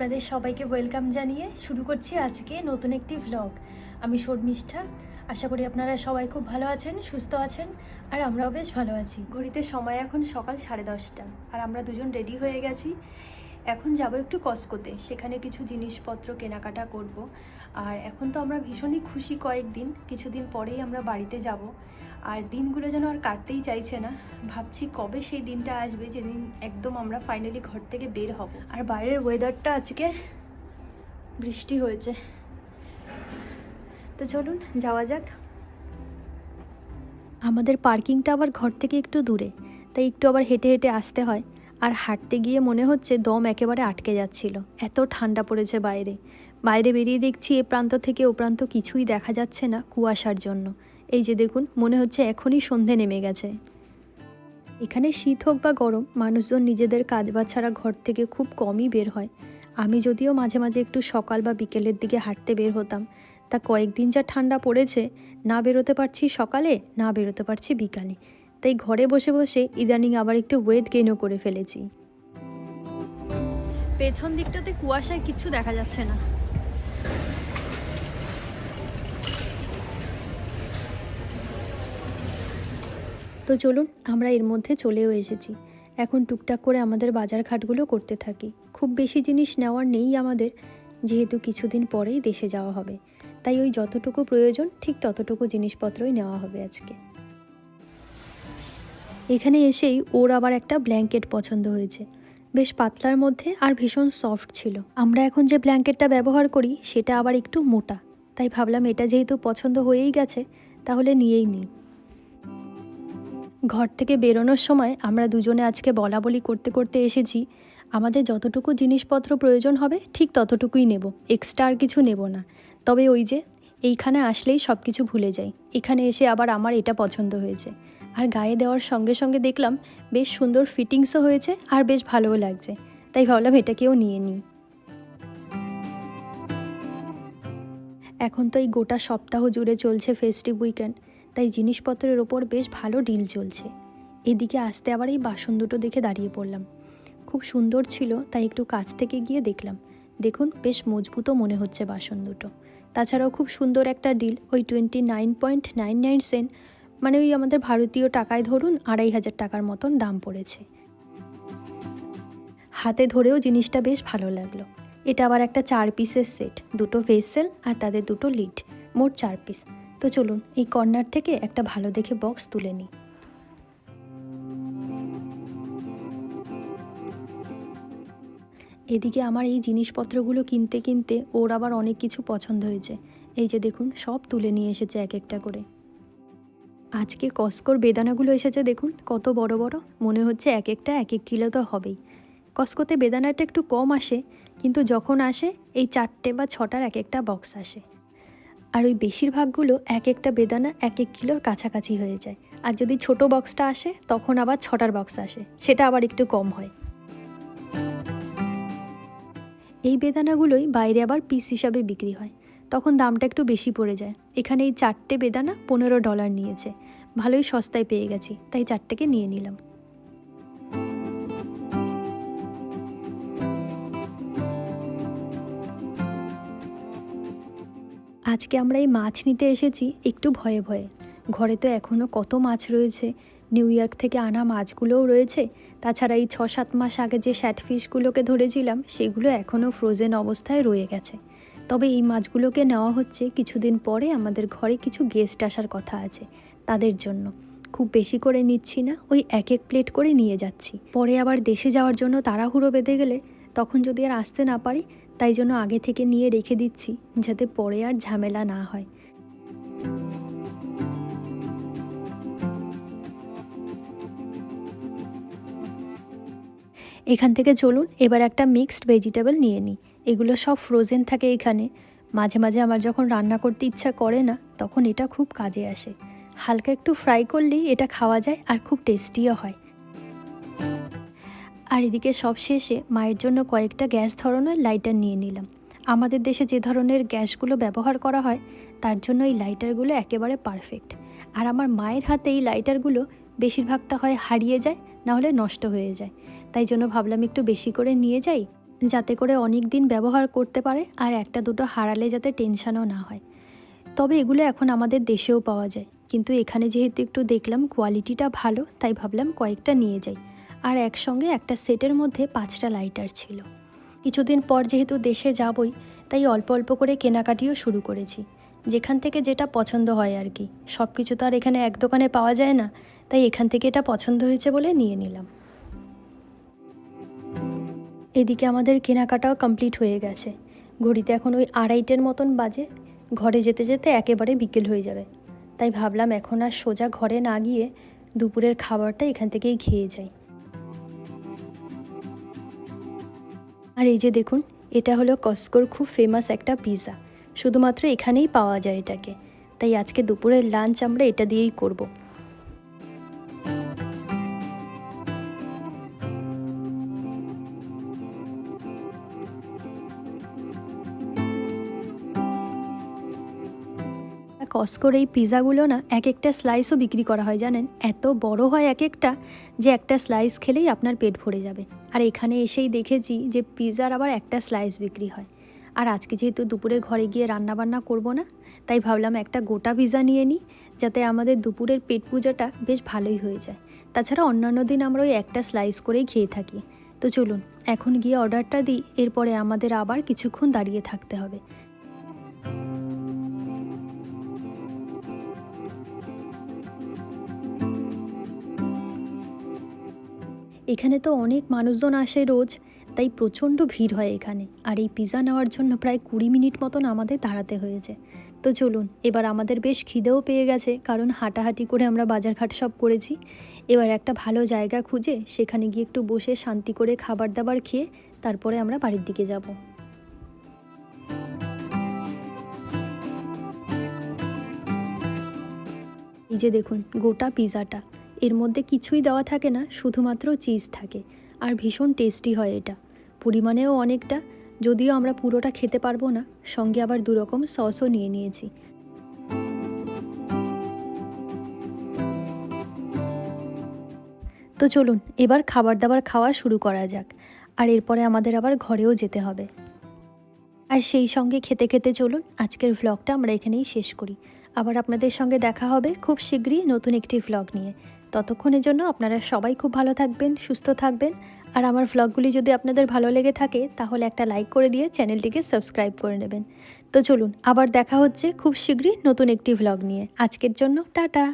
আপনাদের সবাইকে ওয়েলকাম জানিয়ে শুরু করছি আজকে নতুন একটি ভ্লগ। আমি শর্মিষ্ঠা। আশা করি আপনারা সবাই খুব ভালো আছেন, সুস্থ আছেন, আর আমরাও বেশ ভালো আছি। ঘড়িতে সময় এখন সকাল 10:30 আর আমরা দুজন রেডি হয়ে গেছি। এখন যাব একটু কসকোতে, সেখানে কিছু জিনিসপত্র কেনাকাটা করব। আর এখন তো আমরা ভীষণই খুশি, কয়েকদিন কিছুদিন পরেই আমরা বাড়িতে যাব। আর দিনগুলো যেন আর কাটতেই চাইছে না। ভাবছি কবে সেই দিনটা আসবে যেদিন একদম আমরা ফাইনালি ঘর থেকে বের হব। আর বাইরের ওয়েদারটা আজকে বৃষ্টি হয়েছে, তো চলুন যাওয়া যাক। আমাদের পার্কিংটা আবার ঘর থেকে একটু দূরে, তাই একটু আবার হেঁটে হেঁটে আসতে হয়। আর হাঁটতে গিয়ে মনে হচ্ছে দম একেবারে আটকে যাচ্ছিল, এত ঠান্ডা পড়েছে বাইরে। বাইরে বেরিয়ে দেখছি এ প্রান্ত থেকে ও প্রান্ত কিছুই দেখা যাচ্ছে না কুয়াশার জন্য। এই যে দেখুন, মনে হচ্ছে এখনই সন্ধে নেমে গেছে। এখানে শীত হোক বা গরম, মানুষজন নিজেদের কাজ বাজ ছাড়া ঘর থেকে খুব কমই বের হয়। আমি যদিও মাঝে মাঝে একটু সকাল বা বিকেলের দিকে হাঁটতে বের হতাম, তা কয়েকদিন যা ঠান্ডা পড়েছে, না বেরোতে পারছি সকালে, না বেরোতে পারছি বিকালে। তাই ঘরে বসে বসে ইদানিং আবার একটু ওয়েট গেইনও করে ফেলেছি। পেছন দিকটাতে কুয়াশায় কিচ্ছু দেখা যাচ্ছে না। তো চলুন, আমরা এর মধ্যে চলেও এসেছি। এখন টুকটাক করে আমাদের বাজার ঘাটগুলো করতে থাকি। খুব বেশি জিনিস নেওয়ার নেই আমাদের, যেহেতু কিছুদিন পরেই দেশে যাওয়া হবে। তাই ওই যতটুকু প্রয়োজন ঠিক ততটুকু জিনিসপত্রই নেওয়া হবে আজকে। এখানে এসেই ওর আবার একটা ব্ল্যাঙ্কেট পছন্দ হয়েছে, বেশ পাতলার মধ্যে আর ভীষণ সফট ছিল। আমরা এখন যে ব্ল্যাঙ্কেটটা ব্যবহার করি সেটা আবার একটু মোটা, তাই ভাবলাম এটা যেহেতু পছন্দ হয়েই গেছে তাহলে নিয়েই নিই। ঘর থেকে বেরোনোর সময় আমরা দুজনে আজকে বলাবলি করতে করতে এসেছি, আমাদের যতটুকু জিনিসপত্র প্রয়োজন হবে ঠিক ততটুকুই নেব, এক্সট্রা আর কিছু নেব না। তবে ওই যে এইখানে আসলেই সব কিছু ভুলে যাই। এখানে এসে আবার আমার এটা পছন্দ হয়েছে, আর গায়ে দেওয়ার সঙ্গে সঙ্গে দেখলাম বেশ সুন্দর ফিটিংসও হয়েছে আর বেশ ভালোও লাগছে, তাই ভাবলাম এটাকেও নিয়ে নিই। এখন তো এই গোটা সপ্তাহ জুড়ে চলছে ফেস্টিভ উইকেন্ড, তাই জিনিসপত্রের ওপর বেশ ভালো ডিল চলছে। এদিকে আসতে আবার এই বাসন দুটো দেখে দাঁড়িয়ে পড়লাম। খুব সুন্দর ছিল, তাই একটু কাছ থেকে গিয়ে দেখলাম। দেখুন, বেশ মজবুতও মনে হচ্ছে বাসন দুটো। তাছাড়াও খুব সুন্দর একটা ডিল, ওই 29.99 মানে ওই আমাদের ভারতীয় টাকায় ধরুন 2500 টাকার মতন দাম পড়েছে। হাতে ধরেও জিনিসটা বেশ ভালো লাগলো। এটা আবার একটা 4 পিসের সেট, দুটো ভেসেল আর তাদের দুটো লিড, মোট 4 পিস। তো চলুন এই কর্নার থেকে একটা ভালো দেখে বক্স তুলে নিই। এদিকে আমার এই জিনিসপত্রগুলো কিনতে কিনতে ওর আবার অনেক কিছু পছন্দ হয়েছে। এই যে দেখুন, সব তুলে নিয়ে এসেছে এক একটা করে। আজকে কস্কোর বেদানাগুলো এসেছে, দেখুন কত বড় বড়, মনে হচ্ছে এক একটা 1 কিলো তো হবেই। কস্কোতে বেদানাটা একটু কম আসে, কিন্তু যখন আসে এই 4টে বা 6টার এক একটা বক্স আসে। আর ওই বেশিরভাগগুলো এক একটা বেদানা 1 কিলোর কাছাকাছি হয়ে যায়। আর যদি ছোট বক্সটা আসে তখন আবার 6টার বক্স আসে, সেটা আবার একটু কম হয়। এই বেদানাগুলোই বাইরে আবার পিস হিসাবে বিক্রি হয়, তখন দামটা একটু বেশি পড়ে যায়। এখানে এই 4টে বেদানা $15 নিয়েছে, ভালোই সস্তায় পেয়ে গেছি, তাই 4টেকে নিয়ে নিলাম। আজকে আমরা এই মাছ নিতে এসেছি একটু ভয়ে ভয়ে। ঘরে তো এখনও কত মাছ রয়েছে, নিউ ইয়র্ক থেকে আনা মাছগুলোও রয়েছে। তাছাড়া এই 6-7 মাস আগে যে শ্যাটফিশগুলোকে ধরেছিলাম সেগুলো এখনও ফ্রোজেন অবস্থায় রয়ে গেছে। তবে এই মাছগুলোকে নেওয়া হচ্ছে কিছুদিন পরে, আমাদের ঘরে কিছু গেস্ট আসার কথা আছে, তাদের জন্য। খুব বেশি করে নিচ্ছি না, ওই 1 প্লেট করে নিয়ে যাচ্ছি। পরে আবার দেশে যাওয়ার জন্য তাড়াহুড়ো বেঁধে গেলে তখন যদি আর আসতে না পারি, তাই জন্য আগে থেকে নিয়ে রেখে দিচ্ছি, যাতে পরে আর ঝামেলা না হয়। এখান থেকে চলুন এবার একটা মিক্সড ভেজিটেবল নিয়ে নিই। এগুলো সব ফ্রোজেন থাকে এখানে। মাঝে মাঝে আমার যখন রান্না করতে ইচ্ছা করে না, তখন এটা খুব কাজে আসে। হালকা একটু ফ্রাই করলেই এটা খাওয়া যায় আর খুব টেস্টিও হয়। আর এদিকে সব শেষে মায়ের জন্য কয়েকটা গ্যাস ধরনের লাইটার নিয়ে নিলাম। আমাদের দেশে যে ধরনের গ্যাসগুলো ব্যবহার করা হয় তার জন্য এই লাইটারগুলো একেবারে পারফেক্ট। আর আমার মায়ের হাতে এই লাইটারগুলো বেশিরভাগটা হয় হারিয়ে যায়, না হলে নষ্ট হয়ে যায়। তাই জন্য ভাবলাম একটু বেশি করে নিয়ে যাই, যাতে করে অনেক দিন ব্যবহার করতে পারে আর একটা দুটো হারালে যাতে টেনশনও না হয়। তবে এগুলো এখন আমাদের দেশেও পাওয়া যায়, কিন্তু এখানে যেহেতু একটু দেখলাম কোয়ালিটিটা ভালো, তাই ভাবলাম কয়েকটা নিয়ে যাই। আর একসঙ্গে একটা সেটের মধ্যে 5টা লাইটার ছিল। কিছুদিন পর যেহেতু দেশে যাবই, তাই অল্প অল্প করে কেনাকাটিও শুরু করেছি, যেখান থেকে যেটা পছন্দ হয় আর কি। সব কিছু তো আর এখানে এক দোকানে পাওয়া যায় না, তাই এখান থেকে এটা পছন্দ হয়েছে বলে নিয়ে নিলাম। এদিকে আমাদের কেনাকাটাও কমপ্লিট হয়ে গেছে। ঘড়িতে এখন ওই 2:30 মতন বাজে। ঘরে যেতে যেতে একেবারে বিকেল হয়ে যাবে, তাই ভাবলাম এখন আর সোজা ঘরে না গিয়ে দুপুরের খাবারটা এখান থেকেই খেয়ে যাই। আর এই যে দেখুন, এটা হলো কস্কোর খুব ফেমাস একটা পিৎজা। শুধুমাত্র এখানেই পাওয়া যায় এটাকে, তাই আজকে দুপুরের লাঞ্চ আমরা এটা দিয়েই করব। কস্কোর এই পিৎজাগুলো না এক একটা স্লাইসও বিক্রি করা হয় জানেন, এত বড় হয় এক একটা যে একটা স্লাইস খেলেই আপনার পেট ভরে যাবে। আর এখানে এসেই দেখেছি যে পিৎজার আবার একটা স্লাইস বিক্রি হয়। আর আজকে যেহেতু দুপুরে ঘরে গিয়ে রান্নাবান্না করব না, তাই ভাবলাম একটা গোটা পিৎজা নিয়ে নিই, যাতে আমাদের দুপুরের পেট পূজাটা বেশ ভালোই হয়ে যায়। তাছাড়া অন্যান্য দিন আমরা ওই একটা স্লাইস করেই খেয়ে থাকি। তো চলুন এখন গিয়ে অর্ডারটা দিই, এরপরে আমাদের আবার কিছুক্ষণ দাঁড়িয়ে থাকতে হবে। এখানে তো অনেক মানুষজন আসে রোজ, তাই প্রচণ্ড ভিড় হয় এখানে। আর এই পিৎজা নেওয়ার জন্য প্রায় 20 মিনিট মতন আমাদের দাঁড়াতে হয়েছে। তো চলুন, এবার আমাদের বেশ খিদেও পেয়ে গেছে, কারণ হাঁটাহাঁটি করে আমরা বাজারঘাট সব করেছি। এবার একটা ভালো জায়গা খুঁজে সেখানে গিয়ে একটু বসে শান্তি করে খাবার দাবার খেয়ে তারপরে আমরা বাড়ির দিকে যাব। এই যে দেখুন গোটা পিৎজাটা, এর মধ্যে কিছুই দেওয়া থাকে না, শুধুমাত্র চিজ থাকে। আর ভীষণ টেস্টি হয় এটা, পরিমাণেও অনেকটা। যদিও আমরা পুরোটা খেতে পারবো না, সঙ্গে আবার 2 রকম সসও নিয়ে নিয়েছি। তো চলুন এবার খাবার দাবার খাওয়া শুরু করা যাক। আর এরপরে আমাদের আবার ঘরেও যেতে হবে। আর সেই সঙ্গে খেতে খেতে চলুন আজকের ভ্লগটা আমরা এখানেই শেষ করি। আবার আপনাদের সঙ্গে দেখা হবে খুব শীঘ্রই নতুন একটি ভ্লগ নিয়ে। ততক্ষণের জন্য আপনারা সবাই খুব ভালো থাকবেন, সুস্থ থাকবেন। আর আমার ভ্লগগুলি যদি আপনাদের ভালো লেগে থাকে তাহলে একটা লাইক করে দিয়ে চ্যানেলটিকে সাবস্ক্রাইব করে নেবেন। তো চলুন আবার দেখা হচ্ছে খুব শীঘ্রই নতুন একটি ভ্লগ নিয়ে। আজকের জন্য টাটা।